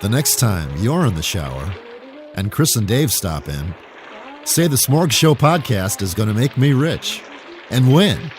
The next time you're in the shower and Chris and Dave stop in, say the SmorgShow Podcast is going to make me rich and win.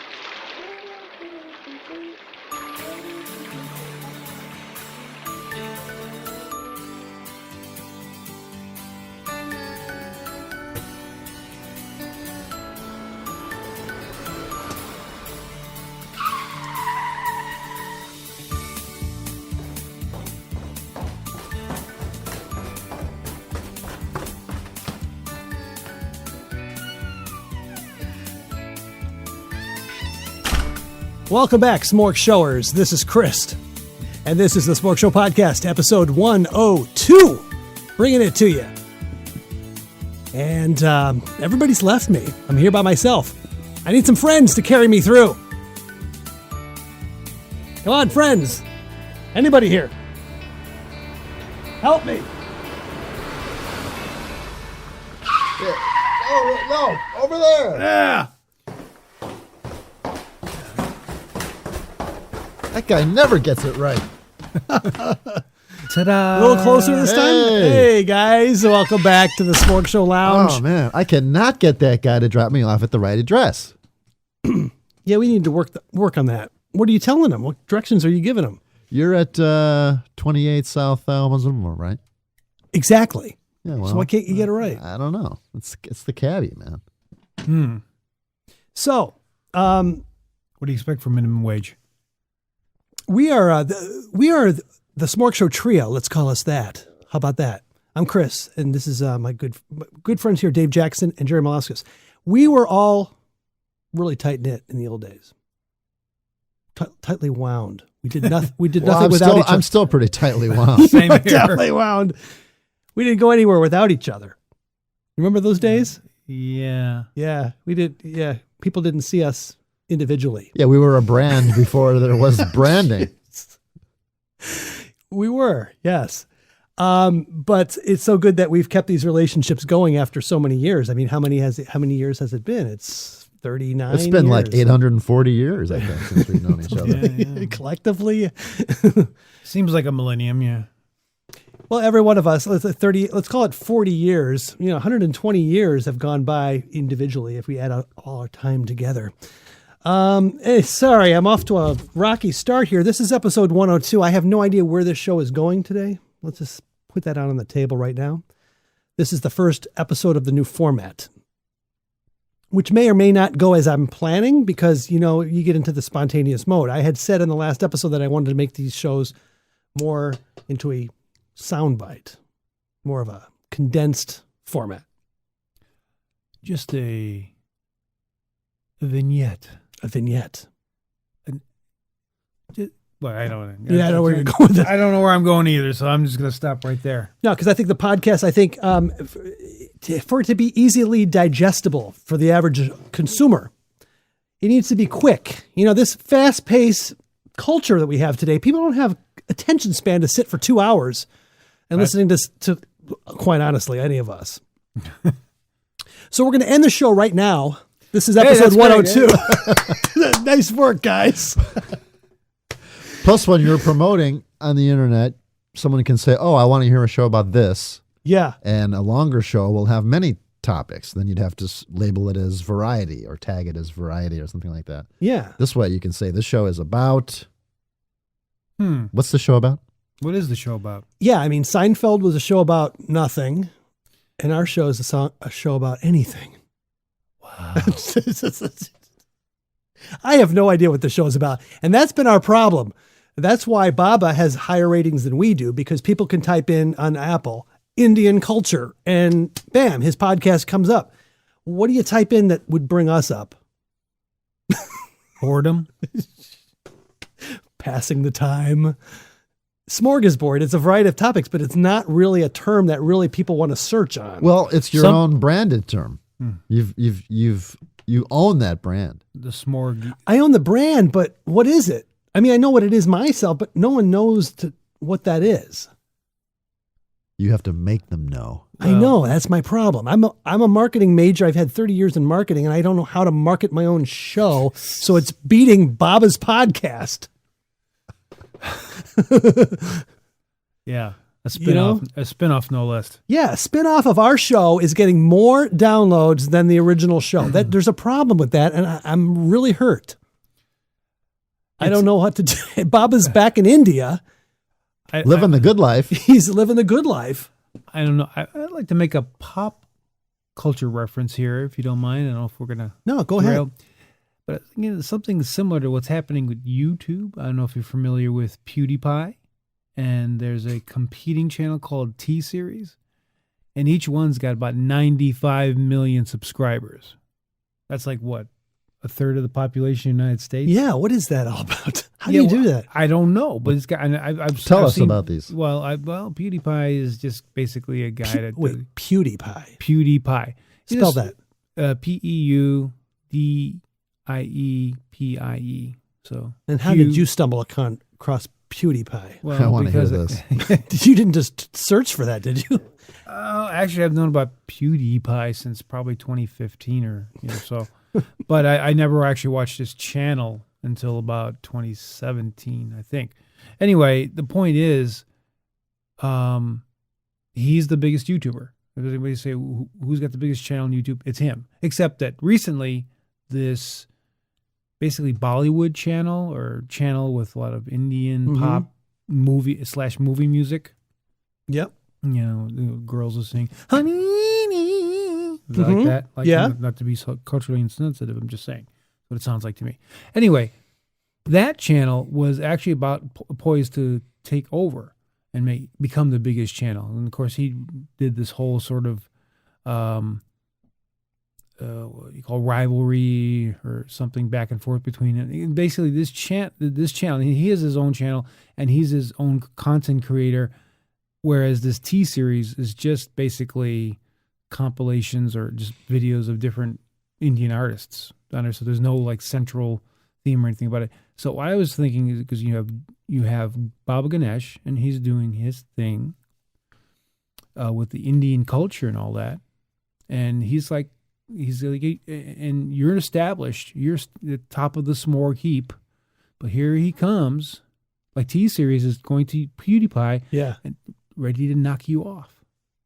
Welcome back, SmorgShowers. This is Chris, and this is the SmorgShow Podcast, episode 102, bringing it to you. And everybody's left me. I'm here by myself. I need some friends to carry me through. Come on, friends. Anybody here? Help me. Yeah. Oh, no, over there. Yeah. That guy never gets it right. Ta-da. A little closer this time. Hey, guys. Welcome back to the SmorgShow Lounge. Oh, man. I cannot get that guy to drop me off at the right address. Yeah, we need to work on that. What are you telling him? What directions are you giving him? You're at 28 South Muslim, right? Exactly. Yeah, well, so why can't you get it right? I don't know. It's the caddy, man. So, what do you expect for minimum wage? We are the SmorgShow trio. Let's call us that. How about that? I'm Chris, and this is my good friends here, Dave Jackson and Jerry Malaskis. We were all really tight knit in the old days, tightly wound. We did nothing. We did nothing without each other. I'm still pretty tightly wound. Same here. Tightly wound. We didn't go anywhere without each other. Remember those days? Yeah. Yeah, we did. Yeah, people didn't see us individually. Yeah, we were a brand before there was branding. We were, yes. But it's so good that we've kept these relationships going after so many years. I mean, how many years has it been? It's 39 It's been years. like 840 years, I think, since we've known each other. Yeah. Collectively. Seems like a millennium, yeah. Well, every one of us, let's call it 40 years. 120 years have gone by individually if we add up all our time together. Hey, sorry, I'm off to a rocky start here. This is episode 102. I have no idea where this show is going today. Let's just put that out on the table right now. This is the first episode of the new format, which may or may not go as I'm planning because, you get into the spontaneous mode. I had said in the last episode that I wanted to make these shows more into a soundbite, more of a condensed format. Just a vignette. A vignette. Well, I don't know. Yeah, I know where you're going with this. I don't know where I'm going either, so I'm just going to stop right there. No, because I think the podcast, for it to be easily digestible for the average consumer, it needs to be quick. This fast-paced culture that we have today, people don't have attention span to sit for 2 hours and listening to, quite honestly, any of us. So we're going to end the show right now. This is episode 102. Nice work, guys. Plus, when you're promoting on the internet, someone can say, oh, I want to hear a show about this. Yeah. And a longer show will have many topics. Then you'd have to label it as variety or tag it as variety or something like that. Yeah. This way you can say this show is about... What's the show about? What is the show about? Yeah, I mean, Seinfeld was a show about nothing, and our show is a show about anything. Wow. I have no idea what the show is about. And that's been our problem. That's why Baba has higher ratings than we do, because people can type in on Apple, Indian culture, and bam, his podcast comes up. What do you type in that would bring us up? Boredom. Passing the time. Smorgasbord. It's a variety of topics, but it's not really a term that really people want to search on. Well, it's your own branded term. You own that brand. The smorg. I own the brand, but what is it? I mean, I know what it is myself, but no one knows what that is. You have to make them know. I know. That's my problem. I'm a marketing major. I've had 30 years in marketing, and I don't know how to market my own show. So it's beating Baba's podcast. Yeah. A spinoff, You know? a spinoff, no less. Yeah, a spinoff of our show is getting more downloads than the original show. That there's a problem with that, and I'm really hurt. I don't know what to do. Bob is back in India. Living the good life. He's living the good life. I don't know. I'd like to make a pop culture reference here, if you don't mind. I don't know if we're gonna. No, go ahead. But something similar to what's happening with YouTube. I don't know if you're familiar with PewDiePie, and there's a competing channel called T-Series, and each one's got about 95 million subscribers. That's like what, a third of the population of the United States? Yeah, what is that all about? How do you do that? I don't know, but it's got. I've Tell us seen, about these. Well, PewDiePie is just basically a guy that. Wait, PewDiePie. PewDiePie. Spell that. PEUDIEPIE. So. And how did you stumble across PewDiePie? Well, I want to hear because this. You didn't just search for that, did you? Actually, I've known about PewDiePie since probably 2015 or so. But I never actually watched his channel until about 2017, I think. Anyway, the point is, he's the biggest YouTuber. If anybody say who's got the biggest channel on YouTube, it's him. Except that recently, this basically Bollywood channel with a lot of Indian pop movie music. Yep. The girls are singing honey, like that. Like, yeah. Not to be so culturally insensitive, I'm just saying what it sounds like to me. Anyway, that channel was actually poised to take over and become the biggest channel. And of course, he did this whole sort of what you call rivalry or something back and forth between it. And basically, this channel, he has his own channel and he's his own content creator, whereas this T-Series is just basically compilations or just videos of different Indian artists on there. So there's no like central theme or anything about it. So what I was thinking is, because you have Baba Ganesh and he's doing his thing with the Indian culture and all that, and he's like, and you're established, you're the top of the smorg heap, but here he comes, like T-Series is going to PewDiePie, and ready to knock you off.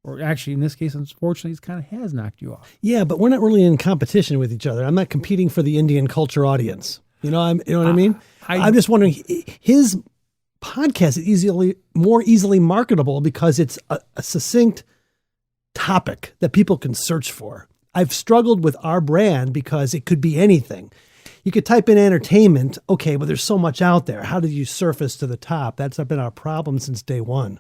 Or actually, in this case, unfortunately, it kind of has knocked you off. Yeah, but we're not really in competition with each other. I'm not competing for the Indian culture audience. You know what I mean? I'm just wondering, his podcast is more easily marketable because it's a succinct topic that people can search for. I've struggled with our brand because it could be anything. You could type in entertainment, okay, but there's so much out there. How did you surface to the top? That's been our problem since day one.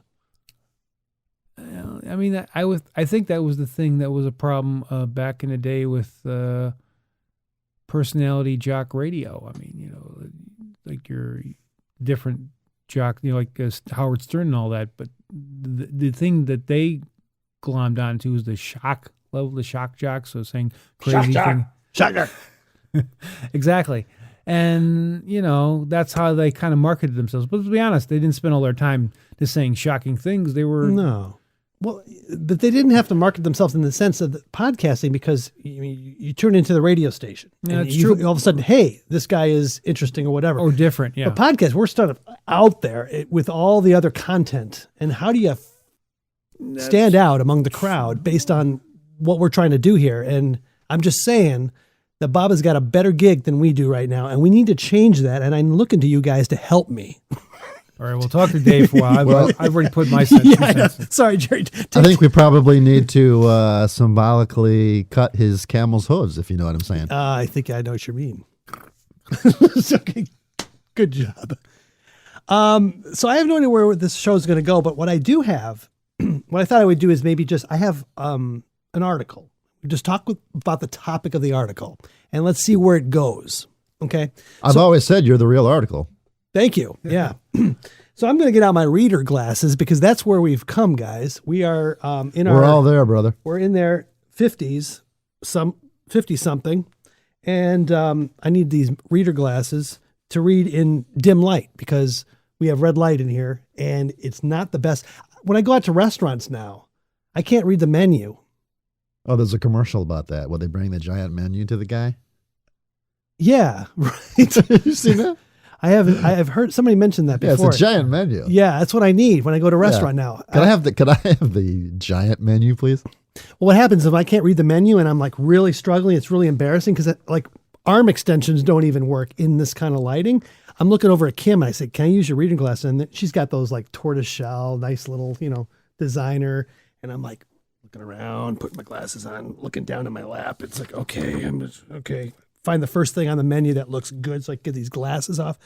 I mean, I think that was the thing that was a problem back in the day with personality jock radio. I mean, like your different jock, like Howard Stern and all that. But the thing that they glommed onto is the shock level, the shock jock. So saying crazy thing. Shocker. Exactly. And, that's how they kind of marketed themselves. But to be honest, they didn't spend all their time just saying shocking things. They were... No. Well, but they didn't have to market themselves in the sense of the podcasting because you tune into the radio station. Yeah, and it's true. All of a sudden, hey, this guy is interesting or whatever. Or different, yeah. But podcast, we're sort of out there with all the other content. And how do you stand out among the crowd based on what we're trying to do here? And I'm just saying that Bob has got a better gig than we do right now, and we need to change that. And I'm looking to you guys to help me. All right, we'll talk to Dave for a while. I've already put my sense. Sorry, Jerry. I think we probably need to symbolically cut his camel's hooves, if you know what I'm saying. I think I know what you mean. Okay, good job. So I have no idea where this show is going to go, but what I do have, what I thought I would do is maybe I have an article. We just talk about the topic of the article, and let's see where it goes. Okay. I've always said you're the real article. Thank you. Yeah. So I'm going to get out my reader glasses because that's where we've come, guys. We are We're all there, brother. We're in their 50s, 50 something, and I need these reader glasses to read in dim light because we have red light in here, and it's not the best. When I go out to restaurants now, I can't read the menu. Oh, there's a commercial about that where they bring the giant menu to the guy. Yeah, right. You seen that? I've heard somebody mention that Yeah, before. it's a giant menu. Yeah, that's what I need when I go to a restaurant now. Could I have the giant menu, please? Well, what happens if I can't read the menu and I'm like really struggling? It's really embarrassing because like arm extensions don't even work in this kind of lighting. I'm looking over at Kim and I said, "Can I use your reading glasses?" And she's got those like tortoise shell, nice little, designer. And I'm like looking around, putting my glasses on, looking down in my lap. It's like, okay. Find the first thing on the menu that looks good so I can get these glasses off.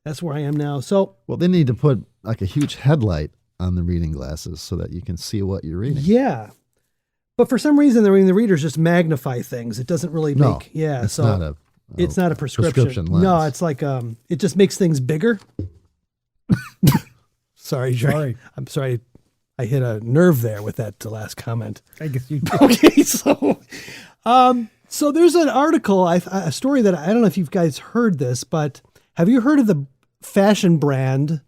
That's where I am now. So, well, they need to put like a huge headlight on the reading glasses so that you can see what you're reading. Yeah. But for some reason, the readers just magnify things. It doesn't really make, it's not a prescription lens. No, it's like, it just makes things bigger. Sorry, Dre. Sorry. I'm sorry. I hit a nerve there with that last comment. I guess you did. Okay. So there's an article, a story that I don't know if you guys heard this, but have you heard of the fashion brand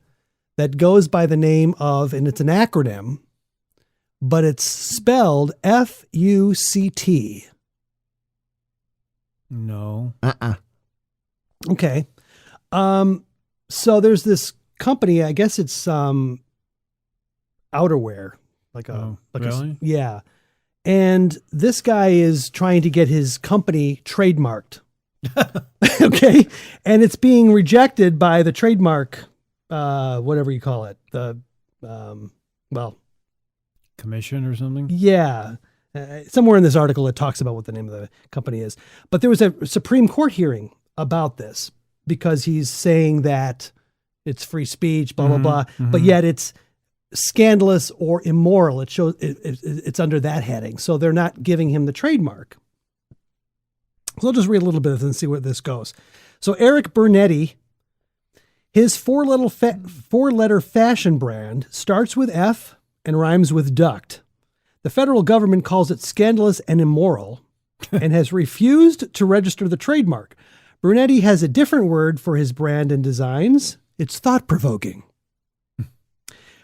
that goes by the name of, and it's an acronym, but it's spelled FUCT? No. Okay. So there's this company, I guess it's outerwear, really? yeah. And this guy is trying to get his company trademarked. Okay. And it's being rejected by the trademark, whatever you call it. Commission or something? Yeah. Somewhere in this article, it talks about what the name of the company is. But there was a Supreme Court hearing about this because he's saying that it's free speech, blah, blah, blah. But yet it's scandalous or immoral. It shows it's under that heading. So they're not giving him the trademark. So I'll just read a little bit of this and see where this goes. So Eric Bernetti, his four-letter fashion brand starts with F and rhymes with duct. The federal government calls it scandalous and immoral and has refused to register the trademark. Brunetti has a different word for his brand and designs. It's thought-provoking.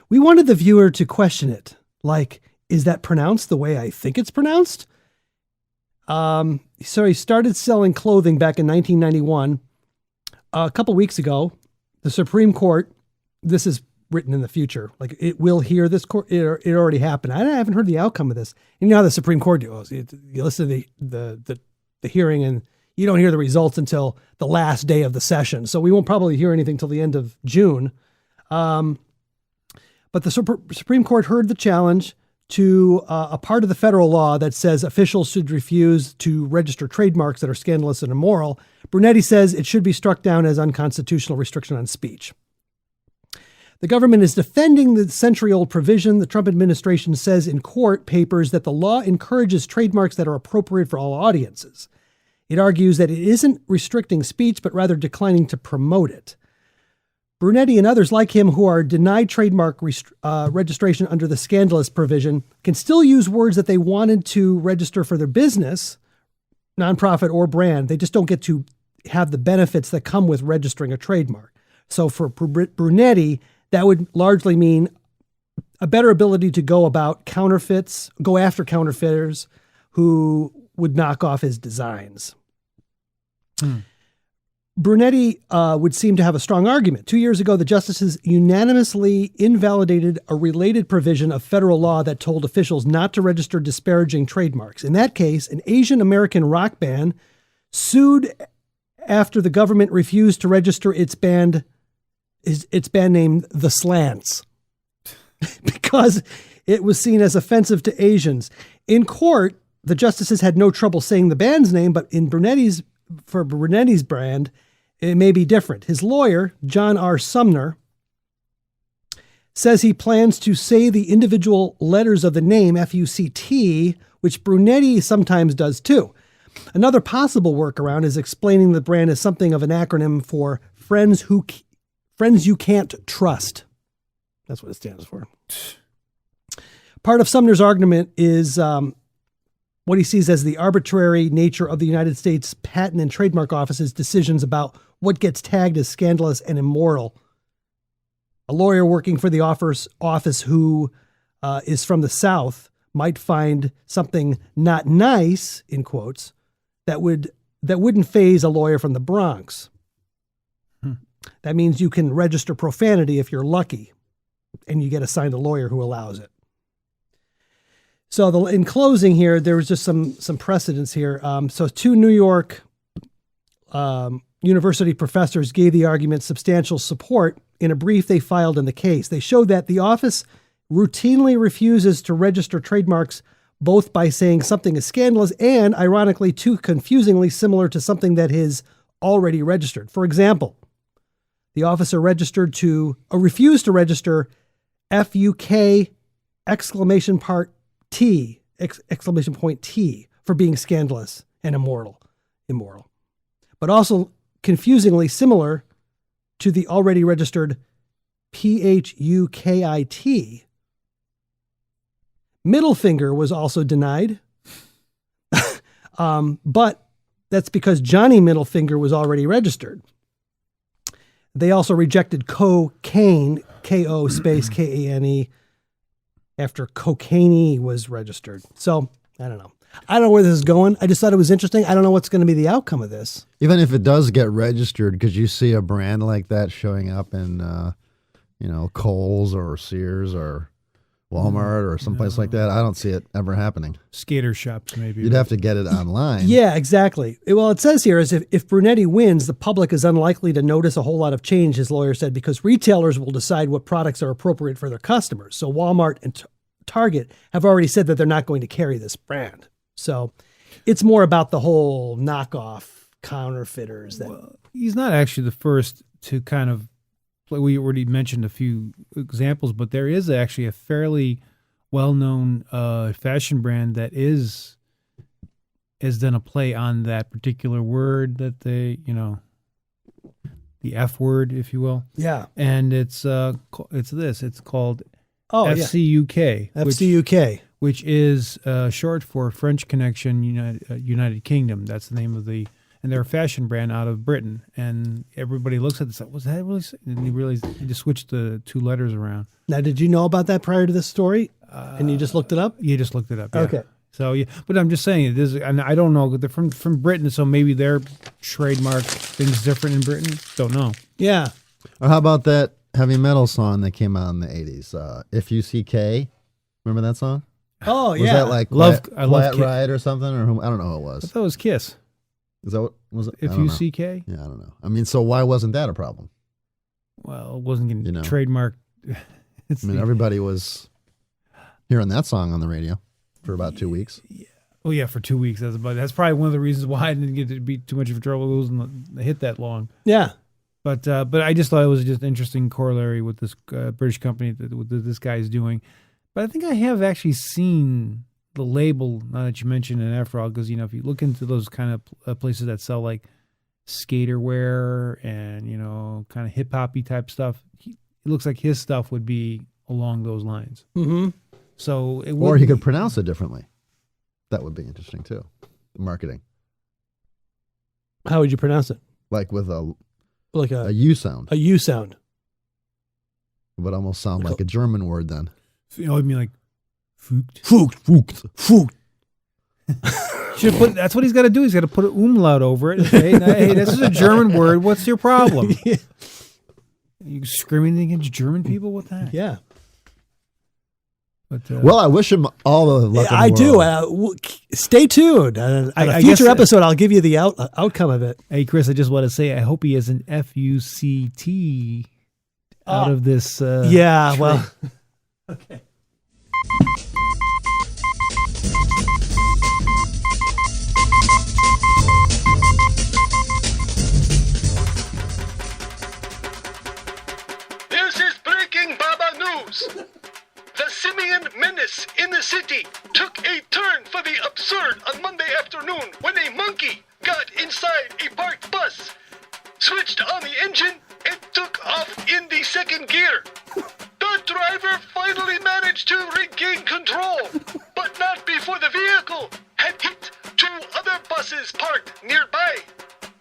We wanted the viewer to question it. Like, is that pronounced the way I think it's pronounced? So he started selling clothing back in 1991. A couple weeks ago, the Supreme Court, this is written in the future, like it will hear this court. It already happened. I haven't heard the outcome of this. You know how the Supreme Court goes. You listen to the hearing and you don't hear the results until the last day of the session. So we won't probably hear anything till the end of June. But the Supreme Court heard the challenge to a part of the federal law that says officials should refuse to register trademarks that are scandalous and immoral. Brunetti says it should be struck down as unconstitutional restriction on speech. The government is defending the century-old provision. The Trump administration says in court papers that the law encourages trademarks that are appropriate for all audiences. It argues that it isn't restricting speech, but rather declining to promote it. Brunetti and others like him who are denied trademark registration under the scandalous provision can still use words that they wanted to register for their business, nonprofit or brand. They just don't get to have the benefits that come with registering a trademark. So for Brunetti, that would largely mean a better ability to go after counterfeiters who would knock off his designs. Brunetti would seem to have a strong argument. 2 years ago, the justices unanimously invalidated a related provision of federal law that told officials not to register disparaging trademarks. In that case, an Asian American rock band sued after the government refused to register its band name, The Slants, because it was seen as offensive to Asians. In court, the justices had no trouble saying the band's name, but for Brunetti's brand, it may be different. His lawyer, John R. Sumner, says he plans to say the individual letters of the name, FUCT, which Brunetti sometimes does too. Another possible workaround is explaining the brand as something of an acronym for friends you can't trust. That's what it stands for. Part of Sumner's argument is what he sees as the arbitrary nature of the United States Patent and Trademark Office's decisions about what gets tagged as scandalous and immoral. A lawyer working for the office who is from the South might find something not nice, in quotes, that wouldn't faze a lawyer from the Bronx. That means you can register profanity if you're lucky, and you get assigned a lawyer who allows it. So in closing here, there was just some precedents here. So 2 New York university professors gave the argument substantial support in a brief they filed in the case. They showed that the office routinely refuses to register trademarks both by saying something is scandalous and, ironically, too confusingly similar to something that is already registered. For example, the officer refused to register FUK exclamation point T for being scandalous and immoral, but also confusingly similar to the already registered PHUKIT. Middle finger was also denied, but that's because Johnny Middle Finger was already registered. They also rejected cocaine, K-O space K-A-N-E, after cocaine was registered. So, I don't know. I don't know where this is going. I just thought it was interesting. I don't know what's going to be the outcome of this. Even if it does get registered, could you see a brand like that showing up in, Kohl's or Sears or Walmart or someplace like that? I don't see it ever happening. Skater shops, maybe. You'd have to get it online. Yeah, exactly. Well, it says here is if Brunetti wins, the public is unlikely to notice a whole lot of change, his lawyer said, because retailers will decide what products are appropriate for their customers. So Walmart and Target have already said that they're not going to carry this brand. So it's more about the whole knockoff counterfeiters. Well, he's not actually the first to kind of, we already mentioned a few examples, but there is actually a fairly well-known fashion brand that has done a play on that particular word that they, the F word, if you will. Yeah. And it's called FCUK. FCUK. Which is short for French Connection United Kingdom. That's the name of and they're a fashion brand out of Britain. And everybody looks at this, was that really? And you realize you just switched the 2 letters around. Now, did you know about that prior to this story? And you just looked it up? You just looked it up. Yeah. Okay. So yeah, but I'm just saying it is, and I don't know. They're from Britain, so maybe their trademark things different in Britain. Don't know. Yeah. Or how about that heavy metal song that came out in the 80s? FUCK. Remember that song? Oh, yeah. Was that like Quiet Riot or something? Or I don't know who it was. I thought it was Kiss. Is that what was it? FUCK? Yeah, I don't know. I mean, so why wasn't that a problem? Well, it wasn't getting trademarked. Everybody was hearing that song on the radio for about 2 weeks. Yeah. Oh yeah, for 2 weeks. That's probably one of the reasons why I didn't get to be too much of trouble losing the hit that long. Yeah. But I just thought it was just an interesting corollary with this British company that this guy is doing. But I think I have actually seen the label, now that you mentioned it, after all, because, if you look into those kind of places that sell like skater wear and, kind of hip hoppy type stuff, it looks like his stuff would be along those lines. Mm-hmm. So or he could pronounce it differently. That would be interesting too. Marketing. How would you pronounce it? Like with a U sound. A U sound. It would almost sound like a German word then. It'd be like Fugt. Fugt. That's what he's got to do. He's got to put an umlaut over it and say, hey, this is a German word. What's your problem? Yeah. You screaming against German people with that? Yeah. But, well, I wish him all the luck in the do. world. Stay tuned. On a future episode, I'll give you the outcome of it. Hey, Chris, I just want to say I hope he has an FUCT out of this. Yeah, well. Okay. This is breaking Baba news. The simian menace in the city took a turn for the absurd on Monday afternoon when a monkey got inside a parked bus, switched on the engine, and took off in the second gear. The driver finally managed to regain control, but not before the vehicle had hit 2 other buses parked nearby.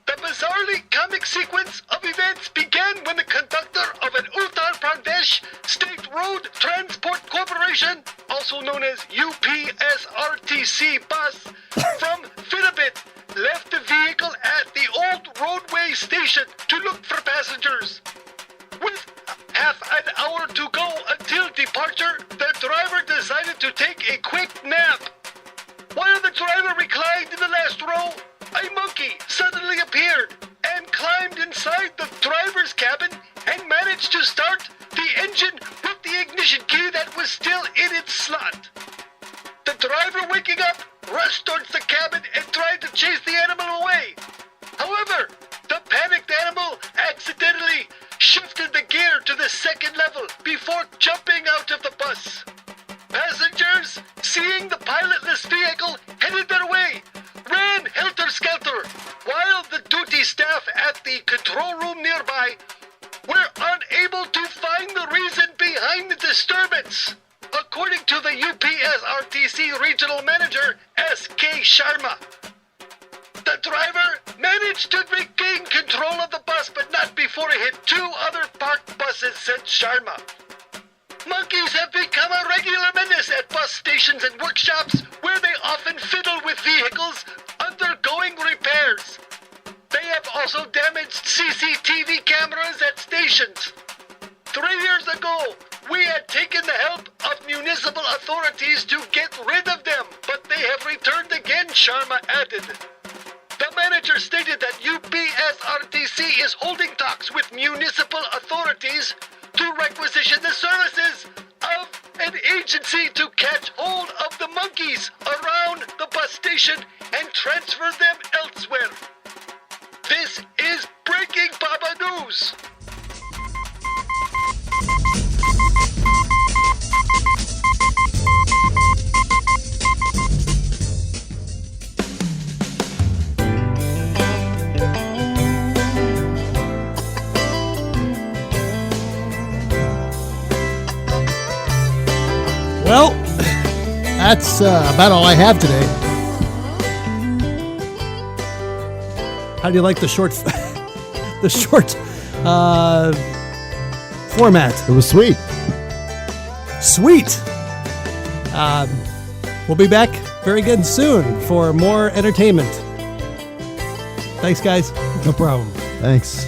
The bizarrely comic sequence of events began when the conductor of an Uttar Pradesh State Road Transport Corporation, also known as UPSRTC bus, from Firabit left the vehicle at the old roadway station to look for passengers. With half an hour to go until departure, the driver decided to take a quick nap. While the driver reclined in the last row, a monkey suddenly appeared and climbed inside the driver's cabin and managed to start the engine with the ignition key that was still in its slot. The driver, waking up, rushed towards the cabin and tried to chase the animal away. However, the panicked animal accidentally shifted the gear to the second level before jumping out of the bus. Passengers, seeing the pilotless vehicle headed their way, ran helter-skelter, while the duty staff at the control room nearby were unable to find the reason behind the disturbance. According to the UPSRTC regional manager, S.K. Sharma, the driver managed to regain control of the bus, but not before he hit two other parked buses, said Sharma. Monkeys have become a regular menace at bus stations and workshops where they often fiddle with vehicles undergoing repairs. They have also damaged CCTV cameras at stations. 3 years ago, we had taken the help of municipal authorities to get rid of them, but they have returned again, Sharma added. The manager stated that UPSRTC is holding talks with municipal authorities to requisition the services of an agency to catch hold of the monkeys around the bus station and transfer them elsewhere. This is Breaking Baba News. Well, that's about all I have today. How do you like the short, format? It was sweet. Sweet. We'll be back very again soon for more entertainment. Thanks, guys. No problem. Thanks.